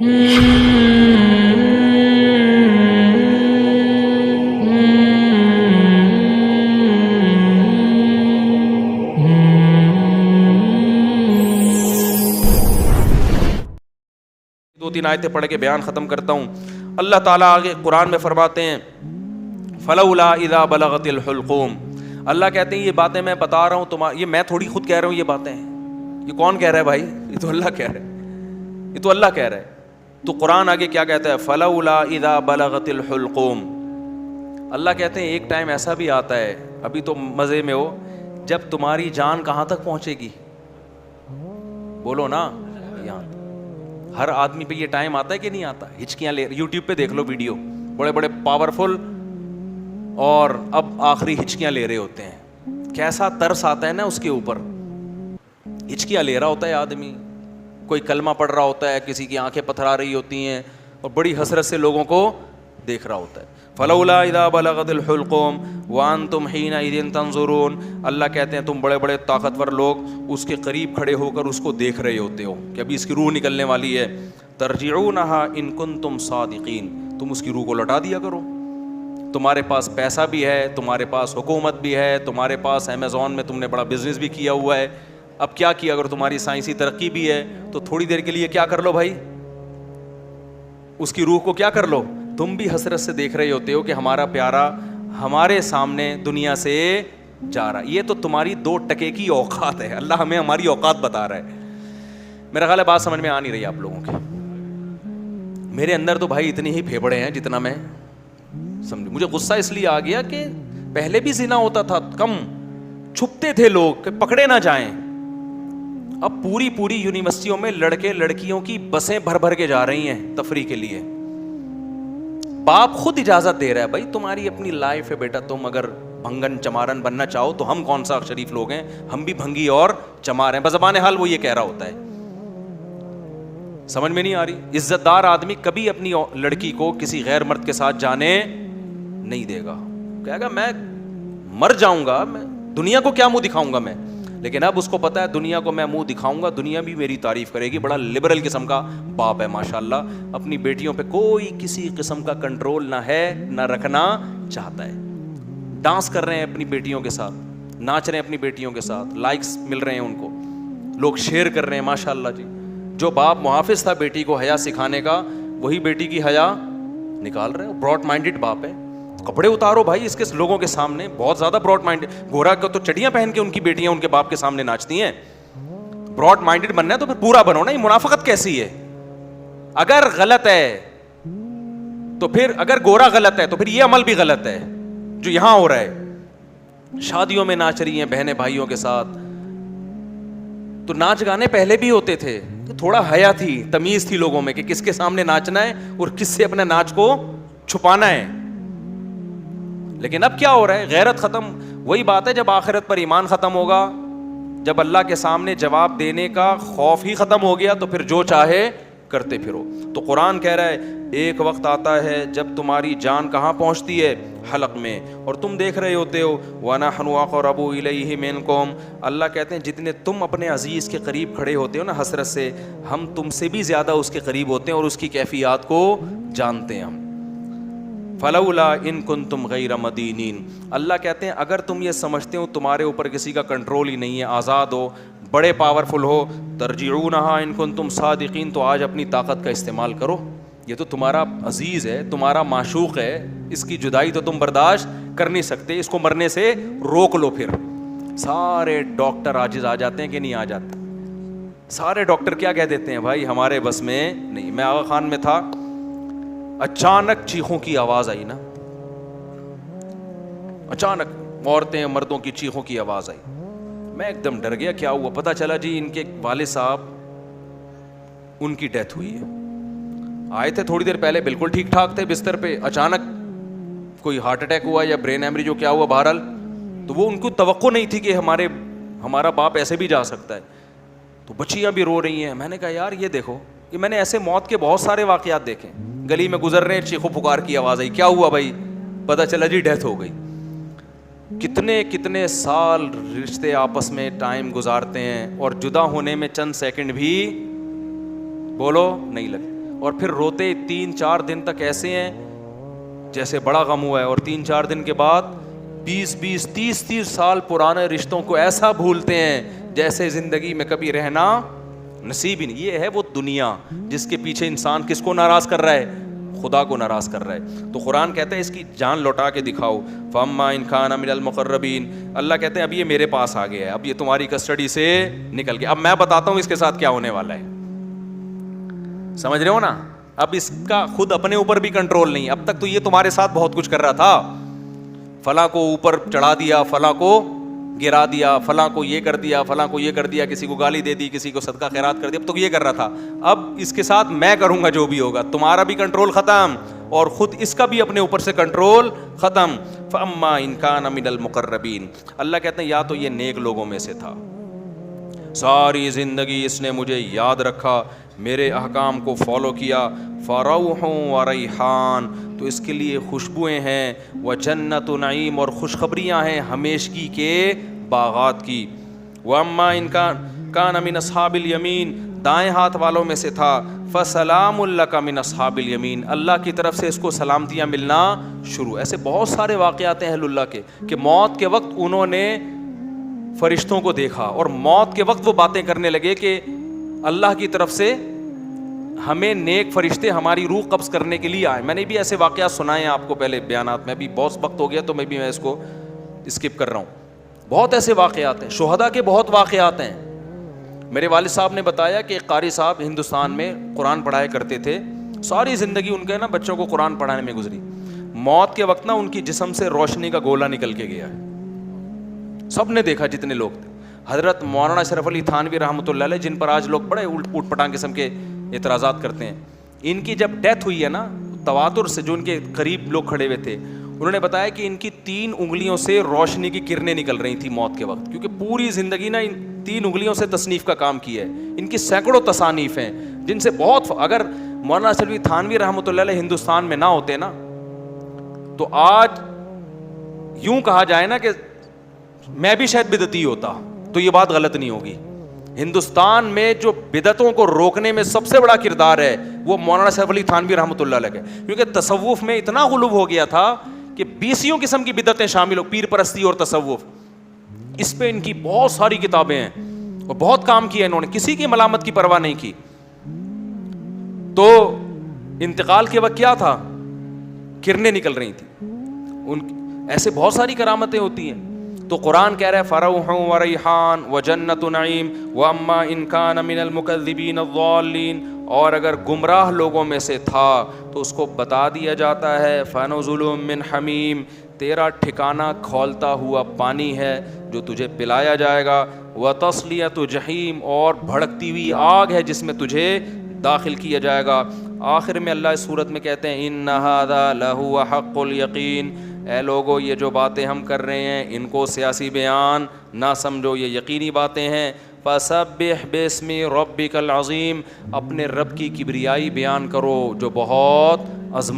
دو تین آیتیں پڑھ کے بیان ختم کرتا ہوں. اللہ تعالیٰ آگے قرآن میں فرماتے ہیں فلولا اذا بلغت الحلقوم. اللہ کہتے ہیں یہ باتیں میں بتا رہا ہوں یہ میں تھوڑی خود کہہ رہا ہوں, یہ باتیں یہ کون کہہ رہا ہے بھائی؟ یہ تو اللہ کہہ رہا ہے, یہ تو اللہ کہہ رہا ہے. تو قرآن آگے کیا کہتا ہے؟ فلولا اذا بلغت الحلقوم. اللہ کہتے ہیں ایک ٹائم ایسا بھی آتا ہے, ابھی تو مزے میں ہو, جب تمہاری جان کہاں تک پہنچے گی؟ بولو نا, یہاں. ہر آدمی پہ یہ ٹائم آتا ہے کہ نہیں آتا؟ ہچکیاں لے, یوٹیوب پہ دیکھ لو ویڈیو, بڑے بڑے پاورفل اور اب آخری ہچکیاں لے رہے ہوتے ہیں. کیسا ترس آتا ہے نا اس کے اوپر. ہچکیاں لے رہا ہوتا ہے آدمی, کوئی کلمہ پڑھ رہا ہوتا ہے, کسی کی آنکھیں پتھرا رہی ہوتی ہیں اور بڑی حسرت سے لوگوں کو دیکھ رہا ہوتا ہے. فلولا اذا بلغت الحلقوم وانتم حینئذ تنظرون. اللہ کہتے ہیں تم بڑے بڑے طاقتور لوگ اس کے قریب کھڑے ہو کر اس کو دیکھ رہے ہوتے ہو کہ ابھی اس کی روح نکلنے والی ہے. ترجعونها ان کنتم صادقین. تم اس کی روح کو لوٹا دیا کرو. تمہارے پاس پیسہ بھی ہے, تمہارے پاس حکومت بھی ہے, تمہارے پاس امیزون میں تم نے بڑا بزنس بھی کیا ہوا ہے. اب کیا کیا, اگر تمہاری سائنسی ترقی بھی ہے تو تھوڑی دیر کے لیے کیا کر لو بھائی, اس کی روح کو کیا کر لو. تم بھی حسرت سے دیکھ رہے ہوتے ہو کہ ہمارا پیارا ہمارے سامنے دنیا سے جا رہا. یہ تو تمہاری 2 ٹکے کی اوقات ہے. اللہ ہمیں ہماری اوقات بتا رہا ہے. میرا خیال ہے بات سمجھ میں آ نہیں رہی آپ لوگوں کی. میرے اندر تو بھائی اتنی ہی پھیپڑے ہیں جتنا میں سمجھ. مجھے غصہ اس لیے آ گیا کہ پہلے بھی زنا ہوتا تھا, کم چھپتے تھے لوگ کہ پکڑے نہ جائیں. اب پوری یونیورسٹیوں میں لڑکے لڑکیوں کی بسیں بھر بھر کے جا رہی ہیں تفریح کے لیے. باپ خود اجازت دے رہا ہے, بھائی تمہاری اپنی لائف ہے بیٹا, تم اگر بھنگن چمارن بننا چاہو تو ہم کون سا شریف لوگ ہیں, ہم بھی بھنگی اور چمار ہیں. بزبان حال وہ یہ کہہ رہا ہوتا ہے. سمجھ میں نہیں آ رہی. عزت دار آدمی کبھی اپنی لڑکی کو کسی غیر مرد کے ساتھ جانے نہیں دے گا. کہے گا میں مر جاؤں گا, میں دنیا کو کیا منہ دکھاؤں گا میں. لیکن اب اس کو پتا ہے دنیا کو میں منہ دکھاؤں گا, دنیا بھی میری تعریف کرے گی. بڑا لبرل قسم کا باپ ہے ماشاءاللہ. اپنی بیٹیوں پہ کوئی کسی قسم کا کنٹرول نہ ہے, نہ رکھنا چاہتا ہے. ڈانس کر رہے ہیں اپنی بیٹیوں کے ساتھ, ناچ رہے ہیں اپنی بیٹیوں کے ساتھ, لائکس مل رہے ہیں ان کو, لوگ شیئر کر رہے ہیں ماشاءاللہ جی. جو باپ محافظ تھا بیٹی کو حیا سکھانے کا, وہی بیٹی کی حیا نکال رہے ہیں. براڈ مائنڈڈ باپ ہے. کپڑے اتارو بھائی اس کے لوگوں کے سامنے, بہت زیادہ براڈ مائنڈ. گورا کا تو چڑیاں پہن کے ان کی بیٹیاں ان کے باپ کے سامنے ناچتی ہیں. براڈ مائنڈڈ بننا ہے تو پھر پورا بنو نا. یہ منافقت کیسی ہے؟ اگر غلط ہے تو پھر, اگر گورا غلط ہے تو پھر یہ عمل بھی غلط ہے جو یہاں ہو رہا ہے. شادیوں میں ناچ رہی ہیں بہنیں بھائیوں کے ساتھ. تو ناچ گانے پہلے بھی ہوتے تھے, تو تھوڑا حیا تھی, تمیز تھی لوگوں میں کہ کس کے سامنے ناچنا ہے اور کس سے اپنے ناچ کو چھپانا ہے. لیکن اب کیا ہو رہا ہے؟ غیرت ختم. وہی بات ہے جب آخرت پر ایمان ختم ہوگا, جب اللہ کے سامنے جواب دینے کا خوف ہی ختم ہو گیا, تو پھر جو چاہے کرتے پھرو. تو قرآن کہہ رہا ہے ایک وقت آتا ہے جب تمہاری جان کہاں پہنچتی ہے؟ حلق میں, اور تم دیکھ رہے ہوتے ہو. وَنَحْنُ أَقْرَبُ إِلَيْهِ مِنْكُمْ. اللہ کہتے ہیں جتنے تم اپنے عزیز کے قریب کھڑے ہوتے ہو نا حسرت سے, ہم تم سے بھی زیادہ اس کے قریب ہوتے ہیں اور اس کی کیفیات کو جانتے ہیں ہم. فلولا ان کنتم غیر مدینین. اللہ کہتے ہیں اگر تم یہ سمجھتے ہو تمہارے اوپر کسی کا کنٹرول ہی نہیں ہے, آزاد ہو, بڑے پاورفل ہو, ترجعونہا ان کنتم صادقین, تو آج اپنی طاقت کا استعمال کرو. یہ تو تمہارا عزیز ہے, تمہارا معشوق ہے, اس کی جدائی تو تم برداشت کر نہیں سکتے, اس کو مرنے سے روک لو. پھر سارے ڈاکٹر عاجز آ جاتے ہیں کہ نہیں آ جاتے؟ سارے ڈاکٹر کیا کہہ دیتے ہیں؟ بھائی ہمارے بس میں نہیں. میں آغا خان میں تھا, اچانک چیخوں کی آواز آئی نا, اچانک عورتیں مردوں کی چیخوں کی آواز آئی. میں ایک دم ڈر گیا, کیا ہوا؟ پتہ چلا جی ان کے والد صاحب ان کی ڈیتھ ہوئی ہے. آئے تھے تھوڑی دیر پہلے بالکل ٹھیک ٹھاک تھے بستر پہ, اچانک کوئی ہارٹ اٹیک ہوا یا برین ایمری جو کیا ہوا بہرحال. تو وہ ان کو توقع نہیں تھی کہ ہمارا باپ ایسے بھی جا سکتا ہے. تو بچیاں بھی رو رہی ہیں. میں نے کہا یار یہ دیکھو, کہ میں نے ایسے موت کے بہت سارے واقعات دیکھے. گلی میں گزر رہے ہیں, چیخو پکار کی آواز آئی, کیا ہوا بھائی؟ پتہ چلا جی ڈیتھ ہو گئی. کتنے سال رشتے آپس میں ٹائم گزارتے ہیں اور جدا ہونے میں چند سیکنڈ بھی بولو نہیں لگے. اور پھر روتے 3-4 دن تک ایسے ہیں جیسے بڑا غم ہوا ہے, اور 3-4 دن کے بعد 20-20 30-30 سال پرانے رشتوں کو ایسا بھولتے ہیں جیسے زندگی میں کبھی رہنا نصیب ہی نہیں. یہ ہے وہ دنیا جس کے پیچھے انسان کس کو ناراض کر رہا ہے, خدا کو ناراض کر رہا ہے. تو قرآن کہتا ہے اس کی جان لوٹا کے دکھاؤ. فَأَمَّا إِنْ كَانَ مِنَ الْمُقَرَّبِينَ, اللہ کہتے ہیں اب یہ میرے پاس آ گیا ہے, اب یہ تمہاری کسٹڈی سے نکل گیا, اب میں بتاتا ہوں اس کے ساتھ کیا ہونے والا ہے. سمجھ رہے ہو نا؟ اب اس کا خود اپنے اوپر بھی کنٹرول نہیں. اب تک تو یہ تمہارے ساتھ بہت کچھ کر رہا تھا, فلاں کو اوپر چڑھا دیا, فلاں کو گرا دیا, فلاں کو یہ کر دیا, فلاں کو یہ کر دیا, کسی کو گالی دے دی, کسی کو صدقہ خیرات کر دیا, اب تو یہ کر رہا تھا. اب اس کے ساتھ میں کروں گا جو بھی ہوگا, تمہارا بھی کنٹرول ختم اور خود اس کا بھی اپنے اوپر سے کنٹرول ختم. فَأَمَّا إِنْ كَانَ مِنَ الْمُقَرَّبِينَ, اللہ کہتے ہیں یا تو یہ نیک لوگوں میں سے تھا, ساری زندگی اس نے مجھے یاد رکھا, میرے احکام کو فالو کیا, فَرَوْحٌ وَرَيْحَانٌ, تو اس کے لیے خوشبوئیں ہیں, وَجَنَّتُ نعیم, اور خوشخبریاں ہیں ہمیشگی کے باغات کی. وَأَمَّا إِنْ كَانَ مِنْ أَصْحَابِ الْيَمِينَ, دائیں ہاتھ والوں میں سے تھا, فَسَلَامٌ لَكَ مِنْ أَصْحَابِ الْيَمِينَ, اللہ کی طرف سے اس کو سلامتیاں ملنا شروع. ایسے بہت سارے واقعات ہیں اہل اللہ کے کہ موت کے وقت انہوں نے فرشتوں کو دیکھا اور موت کے وقت وہ باتیں کرنے لگے کہ اللہ کی طرف سے ہمیں نیک فرشتے ہماری روح قبض کرنے کے لیے آئے. میں نے بھی ایسے واقعات سنائے ہیں آپ کو پہلے بیانات میں, بھی بہت وقت ہو گیا تو میں اس کو اسکپ کر رہا ہوں. بہت ایسے واقعات ہیں, شہداء کے بہت واقعات ہیں. میرے والد صاحب نے بتایا کہ ایک قاری صاحب ہندوستان میں قرآن پڑھایا کرتے تھے, ساری زندگی ان کے نا بچوں کو قرآن پڑھانے میں گزری. موت کے وقت نا ان کی جسم سے روشنی کا گولا نکل کے گیا ہے, سب نے دیکھا جتنے لوگ تھے. حضرت مولانا اشرف علی تھانوی رحمۃ اللہ علیہ, جن پر آج لوگ بڑے اوٹ پٹانگ قسم کے اعتراضات کرتے ہیں, ان کی جب ڈیتھ ہوئی ہے نا, تواتر سے جو ان کے قریب لوگ کھڑے ہوئے تھے انہوں نے بتایا کہ ان کی 3 انگلیوں سے روشنی کی کرنیں نکل رہی تھیں موت کے وقت, کیونکہ پوری زندگی نا ان 3 انگلیوں سے تصنیف کا کام کیا ہے. ان کی سینکڑوں تصانیف ہیں جن سے بہت, اگر مولانا اشرف علی تھانوی رحمۃ اللہ علیہ ہندوستان میں نہ ہوتے نا تو آج یوں کہا جائے نا کہ میں بھی شاید بدعتی ہوتا, تو یہ بات غلط نہیں ہوگی. ہندوستان میں جو بدعتوں کو روکنے میں سب سے بڑا کردار ہے وہ مولانا اشرف علی تھانوی رحمۃ اللہ علیہ کا, کیونکہ تصوف میں اتنا غلو ہو گیا تھا کہ 20 قسم کی بدعتیں شامل ہو, پیر پرستی اور تصوف, اس پہ ان کی بہت ساری کتابیں ہیں اور بہت کام کیا انہوں نے, کسی کی ملامت کی پرواہ نہیں کی. تو انتقال کے وقت کیا تھا, کرنیں نکل رہی تھیں ان, ایسے بہت ساری کرامتیں ہوتی ہیں. تو قرآن کہہ رہا ہے فَرَوْحٌ وَرَيْحَانٌ وَجَنَّتُ نَعِيمٍ وَأَمَّا إِنْ كَانَ مِنَ الْمُكَذِّبِينَ الضَّالِّينَ, اور اگر گمراہ لوگوں میں سے تھا تو اس کو بتا دیا جاتا ہے فَنُزُلٌ مِّنْ حَمِيمٍ, تیرا ٹھکانہ کھولتا ہوا پانی ہے جو تجھے پلایا جائے گا, وَتَصْلِيَةُ جَحِيمٍ, اور بھڑکتی ہوئی آگ ہے جس میں تجھے داخل کیا جائے گا. آخر میں اللہ اس صورت میں کہتے ہیں إِنَّ هَذَا لَهُوَ حَقُّ الْيَقِينِ, اے لوگو یہ جو باتیں ہم کر رہے ہیں ان کو سیاسی بیان نہ سمجھو, یہ یقینی باتیں ہیں. فَسَبِّحْ بِاسْمِ رَبِّكَ الْعَظِيمِ, اپنے رب کی کبریائی بیان کرو جو بہت عظمت